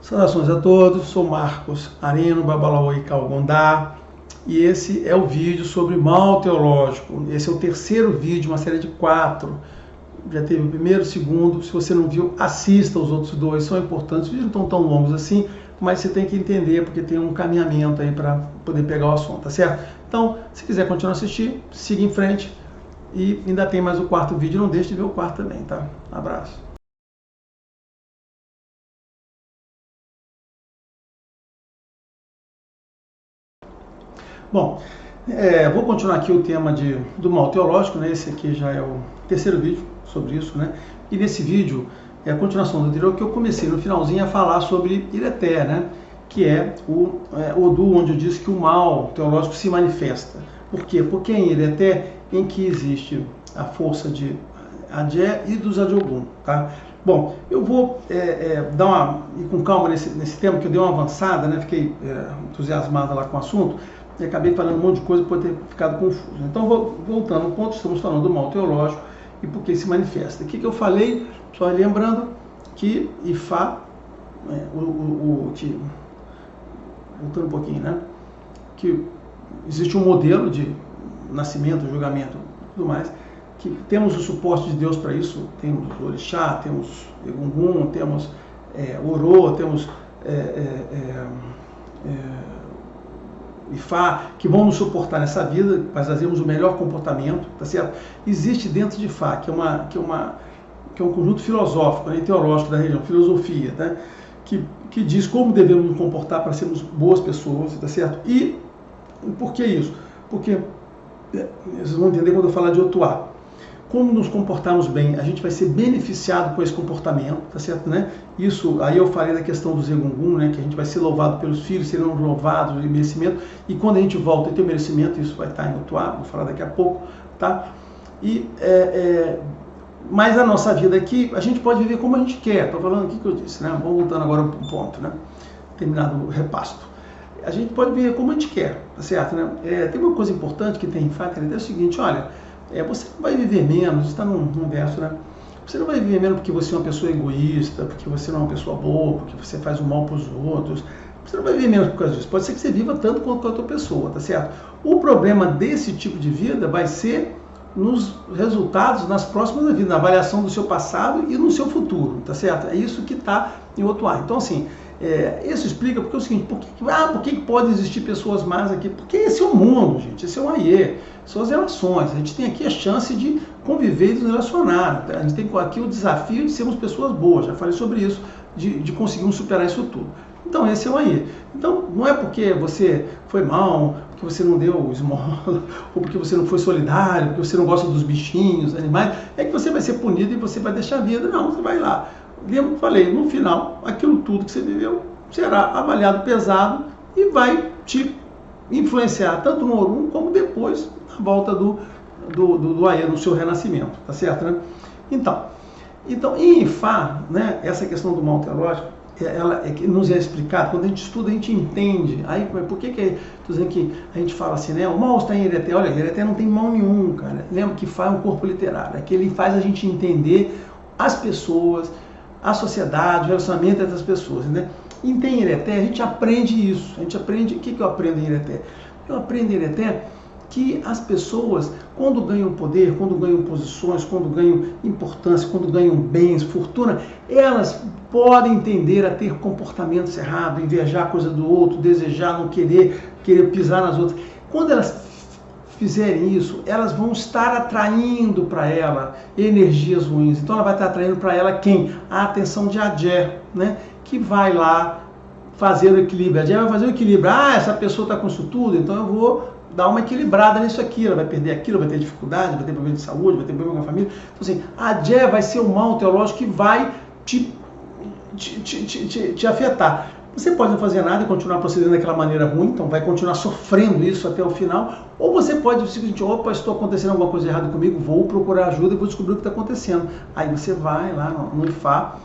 Saudações a todos, sou Marcos Arino, Babalaô e Calgondá, e esse é o vídeo sobre mal teológico. Esse é o terceiro vídeo, uma série de 4. Já teve o primeiro, o segundo. Se você não viu, assista os outros dois, são importantes. Os vídeos não estão tão longos assim, mas você tem que entender, porque tem um caminhamento aí para poder pegar o assunto, tá certo? Então, se quiser continuar a assistir, siga em frente. E ainda tem mais o quarto vídeo, não deixe de ver o quarto também, tá? Abraço. Bom, vou continuar aqui o tema do mal teológico, né? Esse aqui já é o terceiro vídeo sobre isso, né? E nesse vídeo é a continuação do anterior, que eu comecei no finalzinho a falar sobre Ireté, né? Que é o Odu, onde eu disse que o mal teológico se manifesta. Por quê? Porque em Ireté em que existe a força de Adé e dos Adiogum, tá? Bom, eu vou ir com calma nesse tema, que eu dei uma avançada, né? Fiquei entusiasmado lá com o assunto, e acabei falando um monte de coisa que pode ter ficado confuso. Então, voltando ao ponto, estamos falando do mal teológico e por que se manifesta. O que eu falei? Só lembrando que Ifá, voltando um pouquinho, né? Que existe um modelo de nascimento, julgamento e tudo mais, que temos o suporte de Deus para isso, temos o Orixá, temos Egungun, temos Orô, temos Ifá, que vão nos suportar nessa vida, para fazermos o melhor comportamento, tá certo? Existe dentro de Ifá, que é um conjunto filosófico, né, teológico da religião, filosofia, né, que diz como devemos nos comportar para sermos boas pessoas, tá certo? E por que isso? Porque, vocês vão entender quando eu falar de Otuá. Como nos comportarmos bem, a gente vai ser beneficiado com esse comportamento, tá certo, né? Isso, aí eu falei da questão do Zegungun, né? Que a gente vai ser louvado pelos filhos, serão louvados em merecimento, e quando a gente volta e tem merecimento, isso vai estar em Otuá, vou falar daqui a pouco, tá? E, mas a nossa vida aqui, a gente pode viver como a gente quer, estou falando aqui que eu disse, né? Vamos voltando agora para um ponto, né? Terminado o repasto. A gente pode viver como a gente quer, tá certo, né? Tem uma coisa importante que tem em Fá, é o seguinte, olha, você não vai viver menos, está num verso, né? Você não vai viver menos porque você é uma pessoa egoísta, porque você não é uma pessoa boa, porque você faz o mal para os outros. Você não vai viver menos por causa disso. Pode ser que você viva tanto quanto a outra pessoa, tá certo? O problema desse tipo de vida vai ser nos resultados, nas próximas vidas, na avaliação do seu passado e no seu futuro, tá certo? É isso que está em Otuá. Então, assim, isso explica porque é o seguinte, por que pode existir pessoas más aqui? Porque esse é o mundo, gente, esse é o Aie, são as relações. A gente tem aqui a chance de conviver e nos relacionar. A gente tem aqui o desafio de sermos pessoas boas, já falei sobre isso, de conseguirmos superar isso tudo. Então, esse é o Aie. Então, não é porque você foi mal, porque você não deu esmola, ou porque você não foi solidário, porque você não gosta dos bichinhos, animais, é que você vai ser punido e você vai deixar a vida. Não, você vai lá. Lembra que eu falei, no final, aquilo tudo que você viveu será avaliado pesado e vai te influenciar tanto no Orum como depois na volta do Aie, no seu renascimento, tá certo, né? Então em Ifá, né, essa questão do mal teológico, ela nos é explicado, quando a gente estuda, a gente entende. Aí, por que estou dizendo que a gente fala assim, né? O mal está em Ireté. Olha, Ireté não tem mal nenhum, cara. Lembra que Ifá é um corpo literário, é que ele faz a gente entender as pessoas, a sociedade, o relacionamento entre as pessoas, né? E em Ireté a gente aprende isso. A gente aprende, o que eu aprendo em Ireté? Eu aprendo em Ireté que as pessoas, quando ganham poder, quando ganham posições, quando ganham importância, quando ganham bens, fortuna, elas podem tender a ter comportamentos errados, invejar a coisa do outro, desejar, não querer pisar nas outras. Quando elas fizerem isso, elas vão estar atraindo para ela energias ruins. Então ela vai estar atraindo para ela quem? A atenção de Adé, né? Que vai lá fazer o equilíbrio. Adé vai fazer o equilíbrio. Essa pessoa está com isso tudo, então eu vou dar uma equilibrada nisso aqui. Ela vai perder aquilo, vai ter dificuldade, vai ter problema de saúde, vai ter problema com a família. Então assim, Adé vai ser o mal teológico que vai te afetar. Você pode não fazer nada e continuar procedendo daquela maneira ruim, então vai continuar sofrendo isso até o final, ou você pode simplesmente, opa, estou acontecendo alguma coisa errada comigo, vou procurar ajuda e vou descobrir o que está acontecendo. Aí você vai lá no Ifá,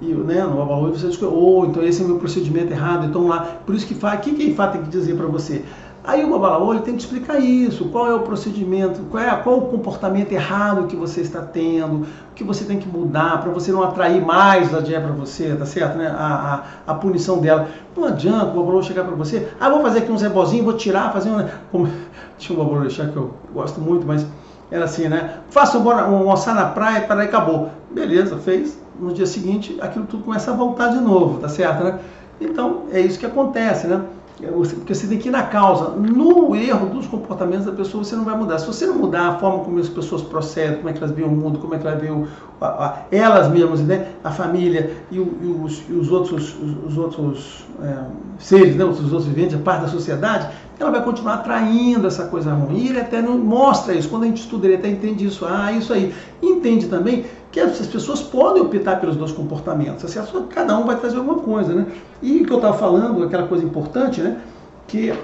né, no Babalaô, você descobre, então esse é o meu procedimento errado, então lá, por isso que Ifá, o que Ifá tem que dizer para você? Aí o babalaô ele tem que explicar isso, qual é o procedimento, qual o comportamento errado que você está tendo, o que você tem que mudar para você não atrair mais a Jé para você, tá certo? Né? A punição dela. Não adianta o babalaô chegar para você, vou fazer aqui um zebozinho, vou tirar, fazer um... Como... Tinha um babalaô que eu gosto muito, mas era assim, né? Faça um almoçar na praia, para aí acabou. Beleza, fez. No dia seguinte, aquilo tudo começa a voltar de novo, tá certo, né? Então, é isso que acontece, né? Porque você tem que ir na causa. No erro dos comportamentos da pessoa, você não vai mudar. Se você não mudar a forma como as pessoas procedem, como é que elas veem o mundo, como é que elas veem elas mesmas, né? A família e os outros seres, né? Os outros viventes, a parte da sociedade, ela vai continuar atraindo essa coisa ruim. E ele até não mostra isso. Quando a gente estuda, ele até entende isso. Isso aí. Entende também que as pessoas podem optar pelos dois comportamentos. Assim, cada um vai trazer alguma coisa, né? E o que eu estava falando, aquela coisa importante, né? Que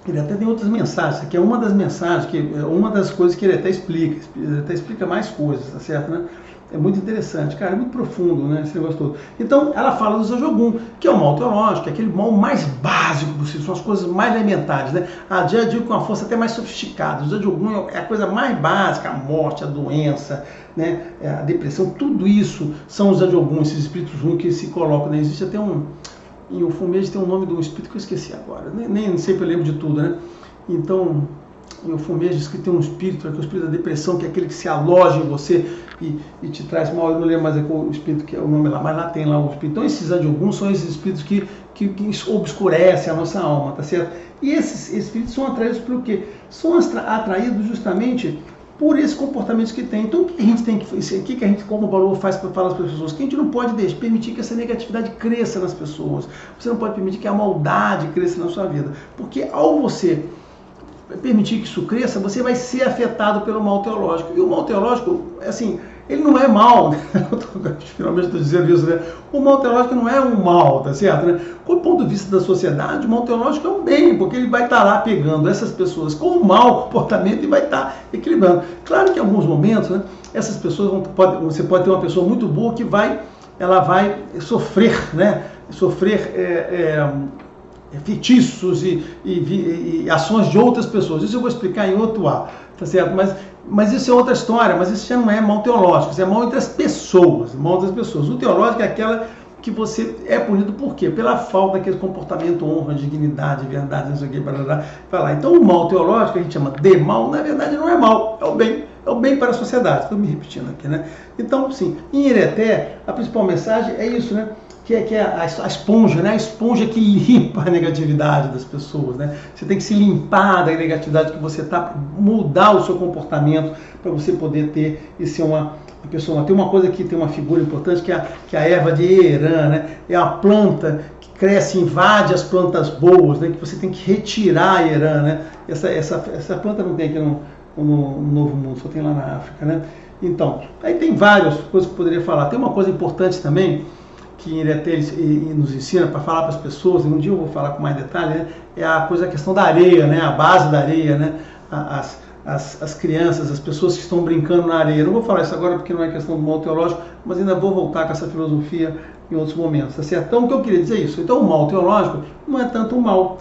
ele até tem outras mensagens. Aqui é uma das mensagens, uma das coisas que ele até explica. Ele até explica mais coisas, tá certo, né? É muito interessante, cara, é muito profundo, né, esse negócio todo. Então, ela fala do Zajogum, que é o mal teológico, é aquele mal mais básico possível, são as coisas mais elementares, né? A Jé digo com uma força até mais sofisticada. O Zajogum é a coisa mais básica, a morte, a doença, né, a depressão, tudo isso são os Zajogum, esses espíritos ruins que se colocam, né? Existe até em Ufumeji tem um nome de um espírito que eu esqueci agora, nem sempre eu lembro de tudo, né? Então, em Ufumeji diz que tem um espírito, que é o espírito da depressão, que é aquele que se aloja em você e te traz mal. Eu não lembro mais o espírito que é o nome lá, mas lá tem lá o espírito. Então esses Zajogum são esses espíritos que obscurecem a nossa alma, tá certo? E esses espíritos são atraídos por quê? São atraídos justamente por esses comportamentos que tem. Então o que a gente tem que fazer? O que a gente, como o Balu faz para falar para as pessoas? Que a gente não pode permitir que essa negatividade cresça nas pessoas. Você não pode permitir que a maldade cresça na sua vida. Porque ao você permitir que isso cresça, você vai ser afetado pelo mal teológico. E o mal teológico, assim, ele não é mal, né? Finalmente estou dizendo isso, né? O mal teológico não é um mal, tá certo? Né? Do ponto de vista da sociedade, o mal teológico é um bem, porque ele vai estar lá pegando essas pessoas com um mau comportamento e vai estar equilibrando. Claro que em alguns momentos, né, essas pessoas você pode ter uma pessoa muito boa que ela vai sofrer, né? Feitiços e ações de outras pessoas. Isso eu vou explicar em outro ar, tá certo? Mas isso é outra história, mas isso já não é mal teológico, isso é mal entre as pessoas, mal das pessoas. O teológico é aquela que você é punido por quê? Pela falta daquele comportamento, honra, dignidade, verdade, não sei o que, vai lá. Então o mal teológico, a gente chama de mal, na verdade não é mal, é o bem para a sociedade. Estou me repetindo aqui, né? Então, sim, em Ireté, a principal mensagem é isso, né? Que é a esponja, né? A esponja que limpa a negatividade das pessoas, né? Você tem que se limpar da negatividade que você está, mudar o seu comportamento para você poder ter e ser uma pessoa. Tem uma coisa que tem uma figura importante que é a erva de Eran, né? É a planta que cresce, invade as plantas boas, né? Que você tem que retirar a Eran, né? Essa planta não tem aqui no Novo Mundo, só tem lá na África, né? Então, aí tem várias coisas que eu poderia falar. Tem uma coisa importante também que ele nos ensina para falar para as pessoas, e um dia eu vou falar com mais detalhe, né? É a questão da areia, né? A base da areia, né? As crianças, as pessoas que estão brincando na areia. Eu não vou falar isso agora porque não é questão do mal teológico, mas ainda vou voltar com essa filosofia em outros momentos, tá certo? Então o que eu queria dizer é isso. Então o mal teológico não é tanto o mal,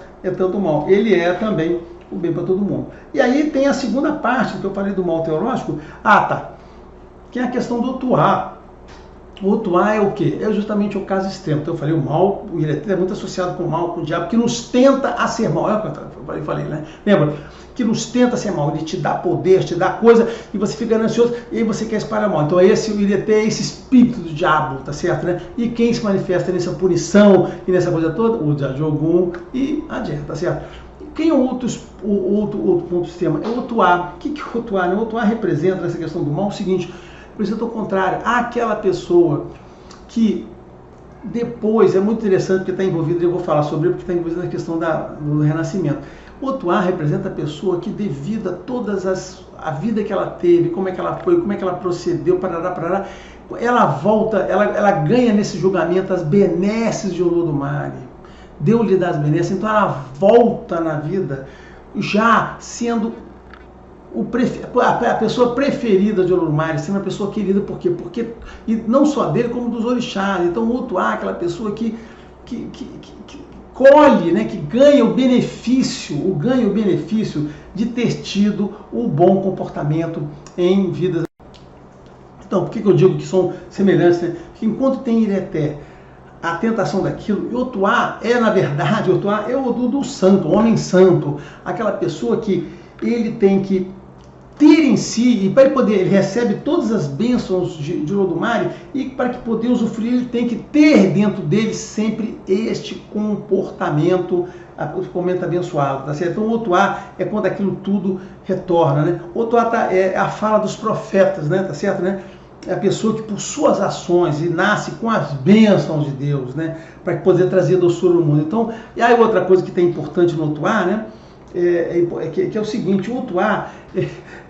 ele é também o bem para todo mundo. E aí tem a segunda parte que eu falei do mal teológico, que é a questão do Otuá. O Otuá é o quê? É justamente o caso extremo. Então eu falei, o mal, o Ireté é muito associado com o mal, com o diabo, que nos tenta a ser mal. É o que eu falei, né? Lembra? Que nos tenta a ser mal. Ele te dá poder, te dá coisa, e você fica ansioso, e aí você quer espalhar mal. Então o Ireté é esse espírito do diabo, tá certo, né? E quem se manifesta nessa punição e nessa coisa toda? O Zajogum e a Jé, tá certo? Quem é o outro ponto do sistema? É o Otuá. O que é o Otuá? O Otuá representa, nessa questão do mal, o seguinte: representa o contrário, aquela pessoa que depois, é muito interessante porque está envolvido, eu vou falar sobre ele porque está envolvido na questão do renascimento. O Otuá representa a pessoa que, devido a a vida que ela teve, como é que ela foi, como é que ela procedeu, parará, ela volta, ela ganha nesse julgamento as benesses de Olodumare, deu-lhe das benesses, então ela volta na vida já sendo a pessoa preferida de Olodumare, sendo uma pessoa querida, por quê? Porque, e não só dele, como dos orixás. Então o Otuá, aquela pessoa que colhe, né, que ganha o benefício de ter tido o bom comportamento em vidas. Então, por que eu digo que são semelhantes? Né? Que enquanto tem Ireté a tentação daquilo, e Otuá é, na verdade, Otuá é o do santo, o homem santo, aquela pessoa que ele tem que ter em si, e para poder, ele recebe todas as bênçãos de Olodumare, e para que poder usufruir, ele tem que ter dentro dele sempre este comportamento abençoado, tá certo? Então o Otuá é quando aquilo tudo retorna, né? O Otuá é a fala dos profetas, né? Tá certo, né? É a pessoa que por suas ações e nasce com as bênçãos de Deus, né? Para poder trazer doçura no mundo. Então, e aí outra coisa que tem importante no Otuá, né? Que é o seguinte, o Otuá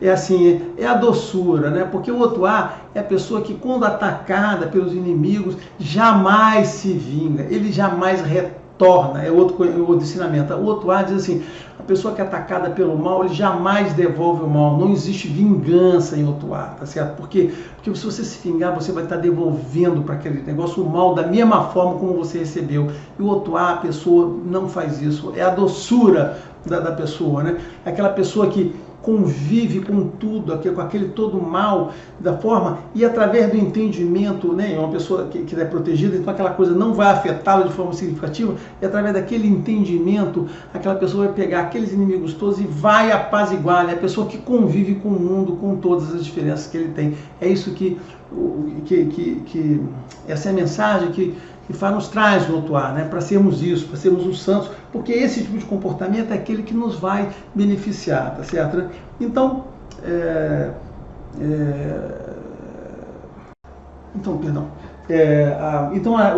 é a doçura, né? Porque o Otuá é a pessoa que, quando atacada pelos inimigos, jamais se vinga, ele jamais retorna. É outro ensinamento. O Otuá diz assim: a pessoa que é atacada pelo mal, ele jamais devolve o mal. Não existe vingança em Otuá, tá certo? Porque se você se vingar, você vai estar devolvendo para aquele negócio o mal da mesma forma como você recebeu. E o Otuá, a pessoa não faz isso. É a doçura da pessoa, né? Aquela pessoa que convive com tudo, com aquele todo mal da forma, e através do entendimento, né, uma pessoa que é protegida, então aquela coisa não vai afetá-la de forma significativa, e através daquele entendimento, aquela pessoa vai pegar aqueles inimigos todos e vai apaziguar, né, a pessoa que convive com o mundo, com todas as diferenças que ele tem. É isso que essa é a mensagem que nos traz no Otuá, né? Para sermos isso, para sermos os santos, porque esse tipo de comportamento é aquele que nos vai beneficiar, tá certo? Né? Então,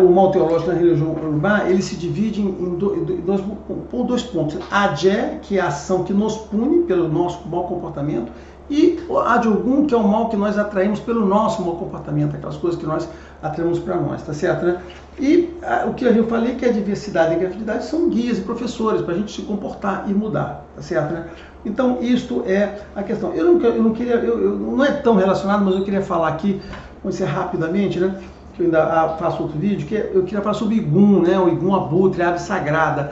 o mal teológico na religião urubá, ele se divide em dois pontos. A Adjé, que é a ação que nos pune pelo nosso mau comportamento, e a de Ogum, que é o mal que nós atraímos pelo nosso mau comportamento, aquelas coisas que nós atraímos para nós, tá certo, né? E o que eu falei, que a diversidade e a criatividade são guias e professores para a gente se comportar e mudar, tá certo, né? Então, isto é a questão. Eu não é tão relacionado, mas eu queria falar aqui, vou ser rapidamente, né? Que eu ainda faço outro vídeo, que eu queria falar sobre o Igum, né? O Igum Abutre, a ave sagrada.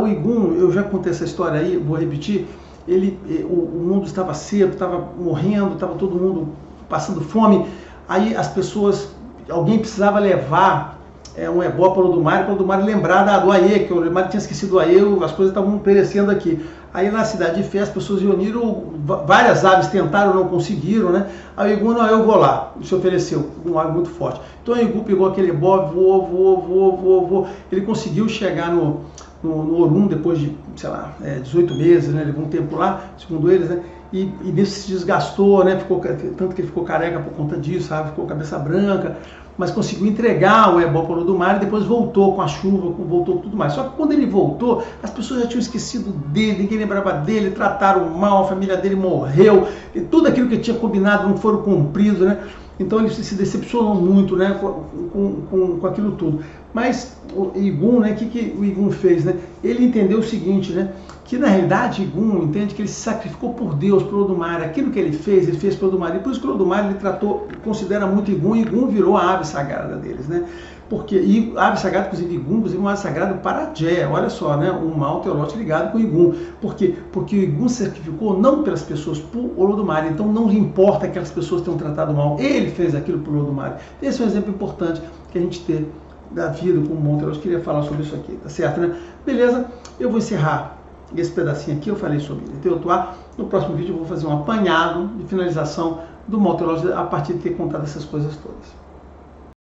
O Igum, eu já contei essa história aí, vou repetir. O mundo estava seco, estava morrendo, estava todo mundo passando fome. Aí as pessoas, alguém precisava levar um ebó para o Olodumare lembrar do Aê, que o Olodumare tinha esquecido do Aê, as coisas estavam perecendo aqui. Aí na cidade de Fé as pessoas reuniram, várias aves tentaram, não conseguiram, né? Aí o Igum, não, eu vou lá, se ofereceu, um ave muito forte. Então o Igum pegou aquele ebó, voou. Ele conseguiu chegar no Orum depois de, sei lá, 18 meses, né? Levou um tempo lá, segundo eles, né? E nisso se desgastou, né? Tanto que ele ficou careca por conta disso, sabe? Ficou cabeça branca, mas conseguiu entregar o ebó para o Olodumare e depois voltou com a chuva, voltou tudo mais. Só que quando ele voltou, as pessoas já tinham esquecido dele, ninguém lembrava dele, trataram mal, a família dele morreu, e tudo aquilo que tinha combinado não foram cumpridos, né? Então ele se decepcionou muito, né, com aquilo tudo. Mas o Igum, né, o que o Igum fez? Né? Ele entendeu o seguinte, né, que na realidade Igum entende que ele se sacrificou por Deus, pelo Olodumare. Aquilo que ele fez pelo Olodumare. E por isso que o Olodumare ele considera muito Igum, e Igum virou a ave sagrada deles. Né? E a ave sagrada, inclusive Igum, uma ave sagrada para Adjé. Olha só, né, um mal teológico ligado com Igum. Por quê? Porque o Igum se sacrificou não pelas pessoas, por Olodumare. Então não importa que aquelas pessoas tenham tratado mal. Ele fez aquilo pelo Olodumare. Esse é um exemplo importante que a gente tem da vida com o Monte Teológico. Queria falar sobre isso aqui, tá certo, né? Beleza? Eu vou encerrar esse pedacinho aqui. Eu falei sobre Otuá. No próximo vídeo eu vou fazer um apanhado de finalização do Monte Teológico a partir de ter contado essas coisas todas.